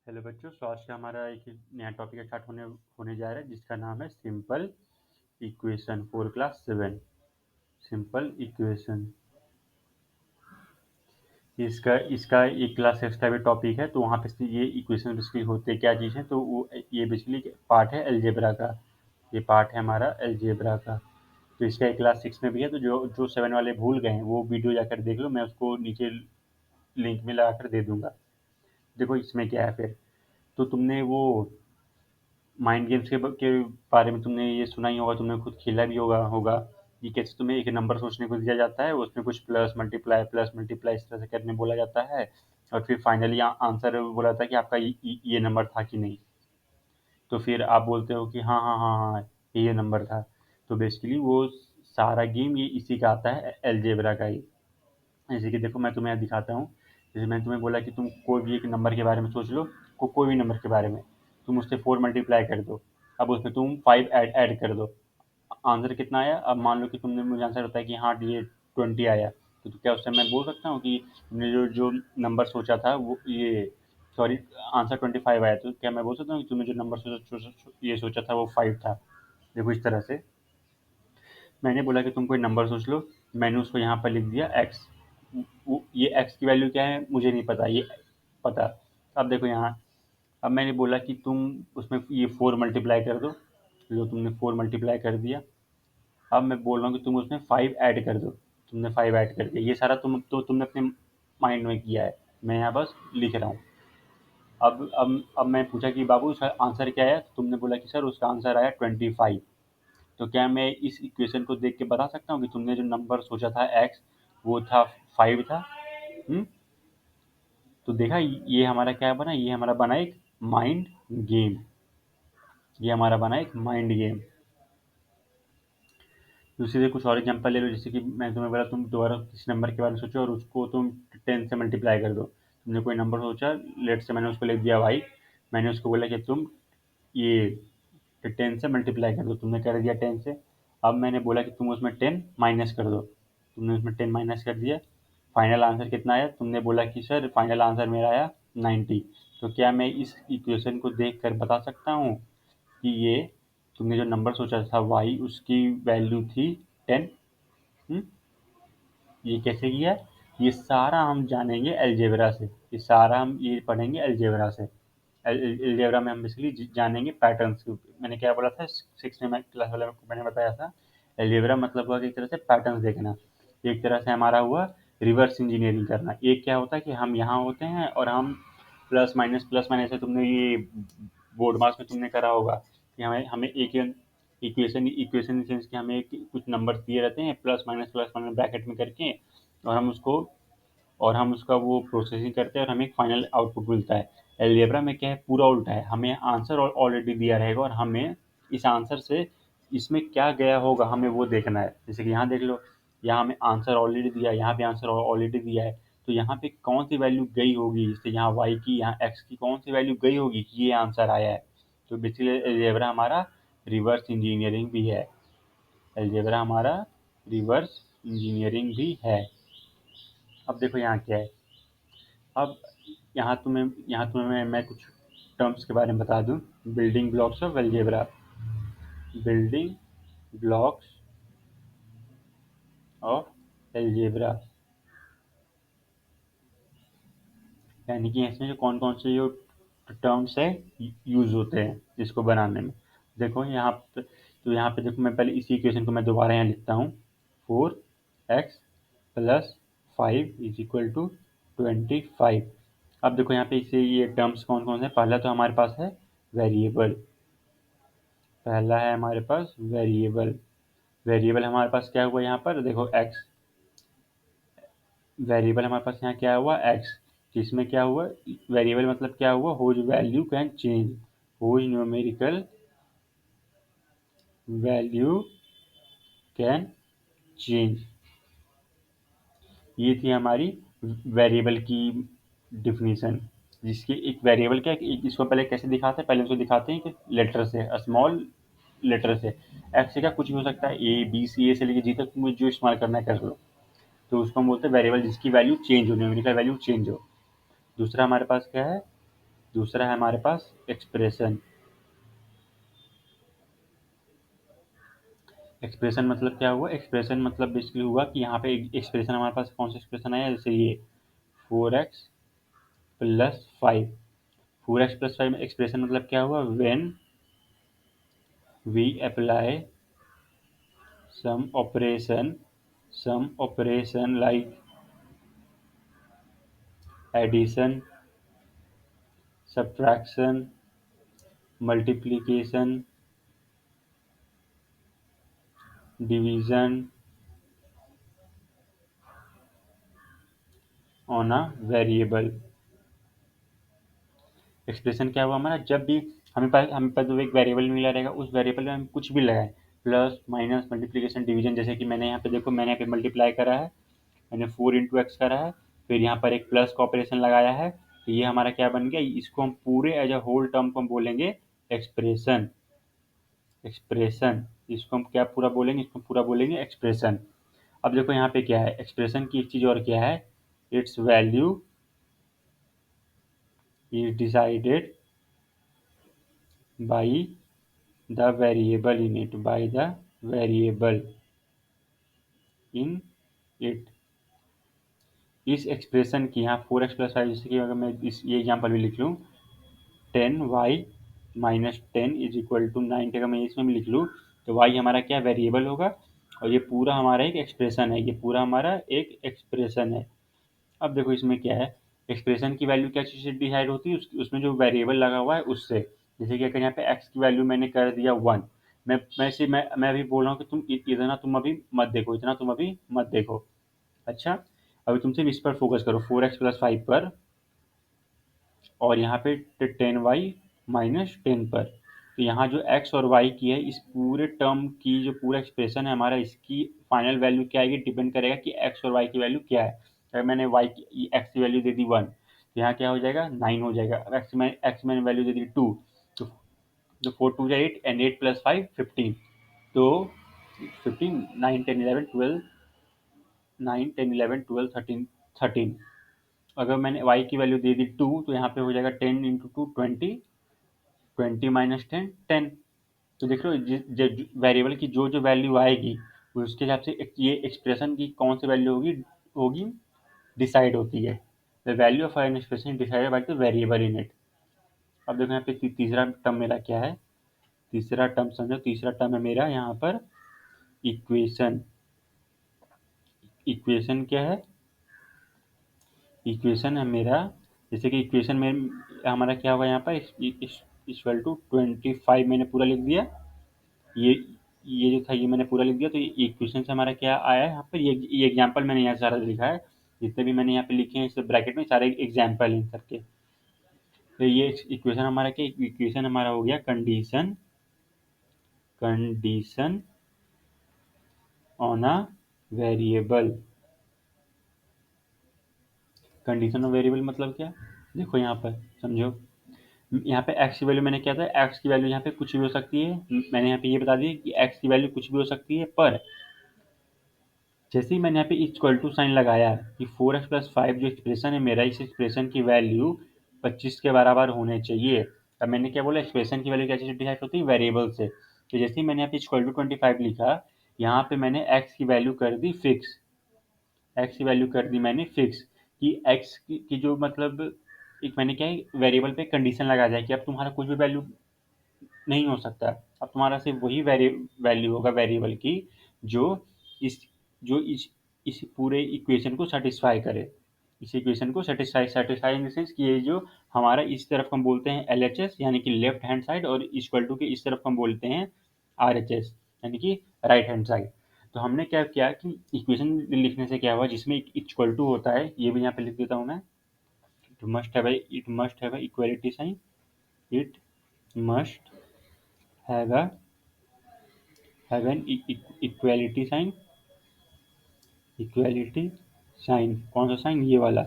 Hello बच्चों, तो आज का हमारा एक नया टॉपिक स्टार्ट होने होने जा रहा है जिसका नाम है simple equation for class 7। Simple equation इसका इसका एक क्लास 6 का भी टॉपिक है। तो वहाँ पे ये इक्वेशन बेसिकली होते क्या चीज़ है, तो वो ये बेसिकली पार्ट है अलजेब्रा का। ये पार्ट है हमारा अलजेब्रा का। तो इसका एक क्लास 6 में भी है। तो जो जो 7 वाले भूल गए हैं वो वीडियो जाकर देख लो, मैं उसको नीचे लिंक में लगा कर दे दूंगा। देखो इसमें क्या है फिर। तो तुमने वो माइंड गेम्स के बारे में तुमने ये सुना ही होगा, तुमने खुद खेला भी होगा। ये कैसे तुम्हें एक नंबर सोचने को दिया जाता है, उसमें कुछ प्लस मल्टीप्लाई इस तरह से करने बोला जाता है, और फिर फाइनली आंसर बोला था कि आपका ये नंबर था कि नहीं। तो फिर आप बोलते हो कि हाँ हाँ हाँ हाँ, ये नंबर था। तो बेसिकली वो सारा गेम ये इसी का आता है, एलजेब्रा का ही। जैसे कि देखो मैं तुम्हें दिखाता हूँ। जैसे मैंने तुम्हें बोला कि तुम कोई भी एक नंबर के बारे में सोच लो, कोई भी नंबर के बारे में। तुम उससे 4 मल्टीप्लाई कर दो। अब उसमें तुम 5 ऐड कर दो। आंसर कितना आया? अब मान लो कि तुमने मुझे आंसर बताया कि हाँ ये 20 आया। तो क्या उससे मैं बोल सकता हूँ कि तुमने जो जो नंबर सोचा था वो ये, सॉरी, आंसर 25 आया, तो क्या मैं बोल सकता हूँ कि तुमने जो नंबर ये सोचा था वो 5 था? देखो इस तरह से मैंने बोला कि तुम कोई नंबर सोच लो। मैंने उसको यहाँ पर लिख दिया एक्स। ये एक्स की वैल्यू क्या है मुझे नहीं पता, ये पता। अब देखो यहाँ, अब मैंने बोला कि तुम उसमें ये 4 मल्टीप्लाई कर दो। जो तुमने 4 मल्टीप्लाई कर दिया। अब मैं बोल रहा हूँ कि तुम उसमें 5 ऐड कर दो। तुमने 5 ऐड कर दिया। ये सारा तुमने अपने माइंड में किया है। मैं यहाँ बस लिख रहा हूँ। अब मैं पूछा कि बाबू उसका आंसर क्या है, तो तुमने बोला कि सर उसका आंसर आया 25। तो क्या मैं इस इक्वेशन को देख के बता सकता हूँ कि तुमने जो नंबर सोचा था एक्स, वो था 5 था? हम्म। तो देखा ये हमारा क्या बना, ये हमारा बना एक माइंड गेम। ये हमारा बना एक माइंड गेम। दूसरी से कुछ और एग्जांपल ले लो। जैसे कि मैं तुम्हें बोला तुम दोबारा किसी नंबर के बारे में सोचो और उसको तुम 10 से मल्टीप्लाई कर दो। तुमने कोई नंबर सोचा, लेट से मैंने उसको लिख दिया वाई। मैंने उसको बोला कि तुम ये 10 से मल्टीप्लाई कर दो। तुमने कर दिया 10 से। अब मैंने बोला कि तुम उसमें 10 माइनस कर दो। तुमने उसमें 10 माइनस कर दिया। फाइनल आंसर कितना आया? तुमने बोला कि सर फाइनल आंसर मेरा आया 90। तो क्या मैं इस इक्वेशन को देख कर बता सकता हूँ कि ये तुमने जो नंबर सोचा था वाई, उसकी वैल्यू थी 10? हम्म। ये कैसे किया? ये सारा हम जानेंगे अलजेब्रा से। ये सारा हम ये पढ़ेंगे अलजेब्रा से। अलजेब्रा में हम बेसिकली जानेंगे पैटर्न्स। मैंने क्या बोला था 6 में, मैं क्लास वाले को मैंने बताया था। अलजेब्रा मतलब हुआ कि एक तरह से पैटर्न्स देखना। एक तरह से हमारा हुआ रिवर्स इंजीनियरिंग करना। एक क्या होता है कि हम यहाँ होते हैं और हम प्लस माइनस से, तुमने ये बोर्ड मास में तुमने करा होगा कि हमें हमें एक इक्वेशन इक्वेशन इन सेंस कि हमें कुछ नंबर दिए रहते हैं प्लस माइनस ब्रैकेट में करके, और हम उसको और हम उसका वो प्रोसेसिंग करते हैं और हमें एक फाइनल आउटपुट मिलता है। एलजेब्रा में क्या है, पूरा उल्टा है। हमें आंसर ऑलरेडी दिया रहेगा और हमें इस आंसर से इसमें क्या गया होगा हमें वो देखना है। जैसे कि यहाँ देख लो, यहाँ हमें आंसर ऑलरेडी दिया है, यहाँ पे आंसर ऑलरेडी दिया है। तो यहाँ पे कौन सी वैल्यू गई होगी, जैसे यहाँ वाई की, यहाँ एक्स की कौन सी वैल्यू गई होगी कि ये आंसर आया है। तो बेसिकली एलजेब्रा हमारा रिवर्स इंजीनियरिंग भी है। एलजेब्रा हमारा रिवर्स इंजीनियरिंग भी है। अब देखो यहाँ क्या है। अब यहाँ तुम्हें मैं कुछ टर्म्स के बारे में बता दूं। Building blocks of algebra. Building blocks of algebra, यानी कि इसमें जो कौन कौन से जो टर्म्स है यूज होते हैं इसको बनाने में। देखो यहाँ पे, तो यहाँ पे देखो, मैं पहले इसी इक्वेशन को मैं दोबारा यहाँ लिखता हूँ। 4x+5 is equal to 25। अब देखो यहाँ पे इसे ये टर्म्स कौन कौन से हैं। पहला तो हमारे पास है वेरिएबल। पहला है हमारे पास वेरिएबल। वेरिएबल हमारे पास क्या हुआ यहाँ पर, देखो एक्स। वेरिएबल हमारे पास यहाँ क्या हुआ, एक्स। इसमें क्या हुआ, वेरिएबल मतलब क्या हुआ, whose value can change. Whose numerical value can change. ये थी हमारी वेरिएबल की डिफिनीशन। जिसकी एक वेरिएबल क्या है, इसको पहले कैसे दिखाते हैं, पहले उसको दिखाते हैं कि लेटर से, स्मॉल लेटर से। एक्स से क्या कुछ भी हो सकता है, ए बी सी, ए से लेकर जी तक तुम्हें जो इस्तेमाल करना है कर लो। तो उसको हम बोलते हैं वेरिएबल जिसकी वैल्यू चेंज हो, न्यूमेरिकल वैल्यू चेंज हो। दूसरा हमारे पास क्या है, दूसरा है हमारे पास एक्सप्रेशन। एक्सप्रेशन मतलब क्या हुआ? एक्सप्रेशन मतलब बेसिकली हुआ कि यहाँ पे एक्सप्रेशन हमारे पास कौन सा एक्सप्रेशन आया, जैसे ये 4x+5। 4x+5 में एक्सप्रेशन मतलब क्या हुआ? When we apply some operation like addition, subtraction, multiplication, division on a variable। Expression क्या हुआ हमारा? जब भी हमें पास जो एक वेरिएबल मिला रहेगा, उस वेरिएबल में हम कुछ भी लगाएं, प्लस माइनस मल्टीप्लिकेशन डिवीजन, जैसे कि मैंने यहाँ पे देखो, मैंने यहाँ पे मल्टीप्लाई करा है, मैंने 4 × x करा है, फिर यहाँ पर एक प्लस का ऑपरेशन लगाया है, तो ये हमारा क्या बन गया? इसको हम पूरे एज अ होल टर्म को हम बोलेंगे एक्सप्रेशन। एक्सप्रेशन, इसको हम क्या पूरा बोलेंगे? इसको पूरा बोलेंगे एक्सप्रेशन। अब देखो यहाँ पे क्या है, एक्सप्रेशन की एक चीज और क्या है, it's value is decided by the variable in it, by the variable in it. इस एक्सप्रेशन की यहाँ 4x+5, जैसे कि अगर मैं ये एग्जाम्पल भी लिख लूँ, 10y-10 इज इक्वल टू 9, अगर मैं इसमें भी लिख लूँ, तो y हमारा क्या वेरिएबल होगा, और ये पूरा हमारा एक एक्सप्रेशन है, ये पूरा हमारा एक एक्सप्रेशन है। अब देखो इसमें क्या है, एक्सप्रेशन की वैल्यू क्या चीज़ से डिसाइड होती है? उसमें जो वेरिएबल लगा हुआ है उससे। जैसे कि अगर यहाँ पे x की वैल्यू मैंने कर दिया 1, मैं अभी बोल रहा हूँ कि तुम इतना तुम अभी मत देखो, इतना तुम अभी मत देखो। अच्छा, अभी तुम सिर्फ इस पर फोकस करो, 4x+5 पर, और यहाँ पे 10y-10 पर। तो यहाँ जो x और y की है, इस पूरे टर्म की जो पूरा एक्सप्रेशन है हमारा, इसकी फाइनल वैल्यू क्या आएगी, डिपेंड करेगा कि x और y की वैल्यू क्या है। अगर मैंने x की वैल्यू दे दी 1, तो यहाँ क्या हो जाएगा? 9 हो जाएगा। अब x मैंने वैल्यू दे दी 2, तो 4 2 8, एंड 8+5 15, तो 15, 9 10 11 12, 9 10 11 12 13 13। अगर मैंने y की वैल्यू दे दी 2, तो यहाँ पे हो जाएगा 10 × 2 20, 20 - 10 10। तो देख रहे हो, वेरिएबल की जो जो वैल्यू आएगी, उसके हिसाब से ये एक्सप्रेशन की कौन सी वैल्यू होगी होगी डिसाइड होती है। The value of an expression decided by the variable in it. अब देखो यहाँ पे तीसरा टर्म मेरा क्या है, तीसरा टर्म समझो, तीसरा टर्म है मेरा यहाँ पर इक्वेशन। इक्वेशन क्या है? इक्वेशन है मेरा, जैसे कि इक्वेशन में हमारा क्या होगा, यहाँ पर इक्वल टू 25 मैंने पूरा लिख दिया। ये ये जो था, ये मैंने पूरा लिख दिया। तो ये इक्वेशन से हमारा क्या आया है यहाँ पर, ये एग्जाम्पल मैंने यहाँ सारा लिखा है, जितने भी मैंने यहाँ पे लिखे हैं इस ब्रैकेट में, सारे एग्जाम्पल हैं करके। तो ये इक्वेशन हमारा क्या, इक्वेशन हमारा हो गया condition, condition on a variable. Condition on variable मतलब क्या? देखो यहाँ पर समझो, यहाँ पे x की वैल्यू मैंने क्या था, x की वैल्यू यहाँ पे कुछ भी हो सकती है। मैंने यहाँ पे ये बता दिया कि x की वैल्यू कुछ भी हो सकती है, पर जैसे ही मैंने यहाँ पे इक्वल टू साइन लगाया कि 4x+5 जो एक्सप्रेशन है मेरा, इस एक्सप्रेशन की वैल्यू 25 के बराबर होने चाहिए। अब मैंने क्या बोला, एक्सप्रेशन की वैल्यू क्या चीज़ डिसाइड होती है? वेरिएबल से। तो जैसे ही मैंने यहाँ पे इक्वल टू 25 लिखा, यहाँ पे मैंने x की वैल्यू कर दी फिक्स, x की वैल्यू कर दी मैंने फिक्स, कि x की जो मतलब एक मैंने क्या है, वेरिएबल पे कंडीशन लगा जाए कि अब तुम्हारा कुछ भी वैल्यू नहीं हो सकता। अब तुम्हारा सिर्फ वही वैल्यू होगा वेरिएबल की, जो इस जो इस पूरे इक्वेशन को सेटिस्फाई करे। इस इक्वेशन को satisfy satisfy in the sense कि ये जो हमारा इस तरफ हम बोलते हैं LHS, यानी कि लेफ्ट हैंड साइड, और इक्वल टू के इस तरफ हम बोलते हैं RHS, यानी कि राइट हैंड साइड। तो हमने क्या किया कि इक्वेशन लिखने से क्या हुआ, जिसमें इक्वल टू होता है, ये भी यहाँ पे लिख देता हूँ मैं, it must have equality sign, it must have a have an equality sign, equality sign, कौन सा साइन? ये वाला।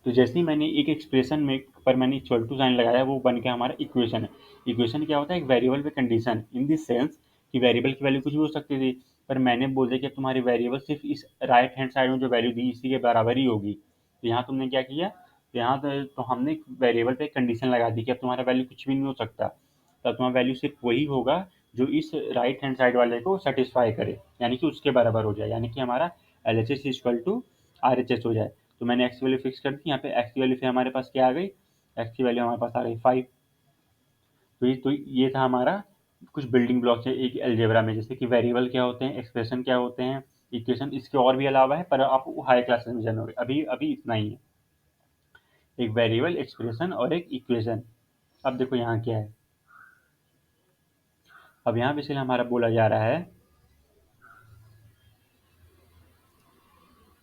तो जैसे ही मैंने एक एक्सप्रेशन में पर मैंने इक्वल टू साइन लगाया, वो बन गया हमारा इक्वेशन है। इक्वेशन क्या होता है? एक वेरिएबल पे कंडीशन, इन दिस सेंस कि वेरिएबल की वैल्यू कुछ भी हो सकती थी, पर मैंने बोल दिया कि तुम्हारी वेरिएबल सिर्फ इस राइट हैंड साइड में जो वैल्यू दी, इसी के बराबर ही होगी। तो यहाँ तुमने क्या किया, यहाँ तो हमने वेरिएबल पे कंडीशन लगा दी कि अब तुम्हारा वैल्यू कुछ भी नहीं हो सकता, तब तुम्हारा वैल्यू सिर्फ वही होगा जो इस राइट हैंड साइड वाले को सेटिस्फाई करे, यानी कि उसके बराबर हो जाए, यानी कि हमारा L H S equal to R H S हो जाए। तो मैंने एक्स की वैल्यू फिक्स कर दी, यहाँ पे एक्स की वैल्यू फिर हमारे पास क्या आ गई, एक्स की वैल्यू हमारे पास आ गई 5। तो ये था हमारा कुछ बिल्डिंग ब्लॉक्स है एक अलजेब्रा में, जैसे कि वेरिएबल क्या होते हैं, एक्सप्रेशन क्या होते हैं, इक्वेशन, इसके और भी अलावा है पर आप हाई क्लासेस में जानोगे, अभी अभी इतना ही है, एक वेरिएबल, एक्सप्रेशन और एक इक्वेशन। अब देखो यहाँ क्या है, अब यहाँ पे इसलिए हमारा बोला जा रहा है,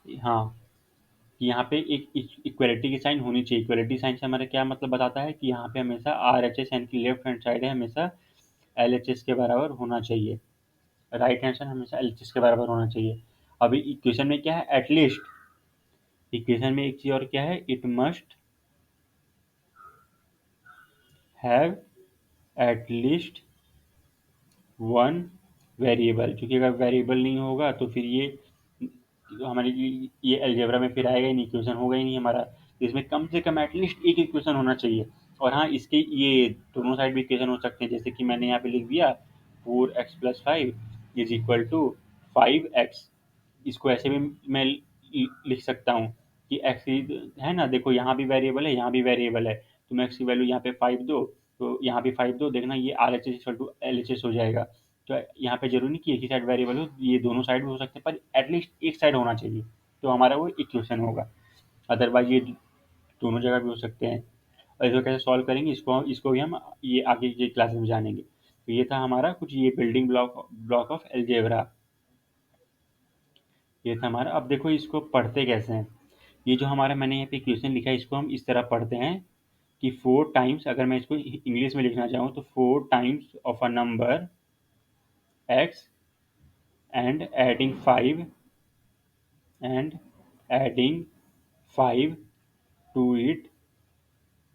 हाँ, कि यहाँ पे एक इक्वलिटी की साइन होनी चाहिए। इक्वलिटी साइन से हमारा क्या मतलब बताता है कि यहाँ पे हमेशा आर एच एस यानी कि लेफ्ट हैंड साइड है हमेशा एल एच एस के बराबर होना चाहिए, राइट हैंड साइड हमेशा एल एच एस के बराबर होना चाहिए। अभी इक्वेशन में क्या है, एटलीस्ट, इक्वेशन में एक चीज और क्या है, it must have at least one variable, क्योंकि अगर वेरिएबल नहीं होगा तो फिर ये हमारी ये अलजेब्रा में फिर आएगा ही नहीं, इक्वेशन होगा ही नहीं हमारा। तो इसमें कम से कम एटलीस्ट एक इक्वेशन होना चाहिए। और हाँ, इसके ये दोनों साइड भी इक्वेशन हो सकते हैं, जैसे कि मैंने यहाँ पे लिख दिया 4x+5 is equal to 5x। इसको ऐसे भी मैं लिख सकता हूँ कि एक्स है ना, देखो यहाँ भी वेरिएबल है, यहाँ भी वेरिएबल है, तुम एक्स की वैल्यू यहाँ पे 5 दो, तो यहाँ भी 5 दो, देखना ये R H S equal to L H S हो जाएगा। तो यहाँ पे जरूरी नहीं कि एक ही साइड वेरिएबल हो, ये दोनों साइड भी हो सकते हैं, पर एटलीस्ट एक साइड होना चाहिए, तो हमारा वो इक्वेशन होगा। अदरवाइज ये दोनों जगह भी हो सकते हैं। और इसको कैसे सॉल्व करेंगे, इसको भी हम ये आगे के क्लासेस में जानेंगे। तो ये था हमारा कुछ ये building block block of algebra, ये था हमारा। अब देखो इसको पढ़ते कैसे हैं, ये जो हमारा मैंने यहाँ पे इक्वेशन लिखा है इसको हम इस तरह पढ़ते हैं कि 4 टाइम्स, अगर मैं इसको इंग्लिश में लिखना चाहूँ तो 4 times of a number X and and adding 5 to it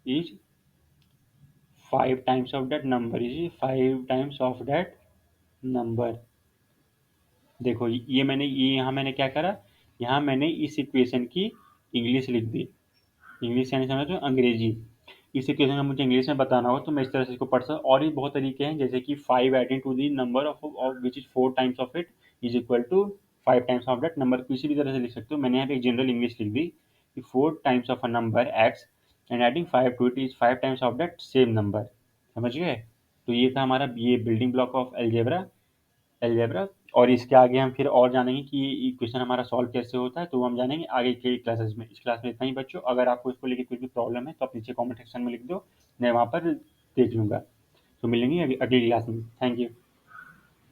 is 5 times of that number, is 5 times of that number. देखो ये यहाँ मैंने क्या करा, यहाँ मैंने इस इक्वेशन की इंग्लिश लिख दी, इंग्लिश यानी समझ लो अंग्रेजी। इस इक्वेशन का मुझे इंग्लिश में बताना हो तो मैं इस तरह से इसको पढ़ सकता हूँ। और भी बहुत तरीके हैं, जैसे कि 5 adding to the number of which is 4 times of it is equal to 5 times of that number, किसी भी तरह से लिख सकते हो। मैंने यहाँ पे एक जनरल इंग्लिश लिख दी कि 4 times of a number X and adding 5 to it is 5 times of that same number. समझ गए? तो ये था हमारा ये बिल्डिंग ब्लॉक ऑफ एल्जेब्रा। और इसके आगे हम फिर और जानेंगे कि ये क्वेश्चन हमारा सॉल्व कैसे होता है, तो वो हम जानेंगे आगे के क्लासेस में। इस क्लास में इतना ही बच्चों, अगर आपको इसको लेके कोई भी प्रॉब्लम है तो आप नीचे कमेंट सेक्शन में लिख दो, मैं वहाँ पर देख लूँगा। तो मिलेंगे अगली क्लास में। Thank you.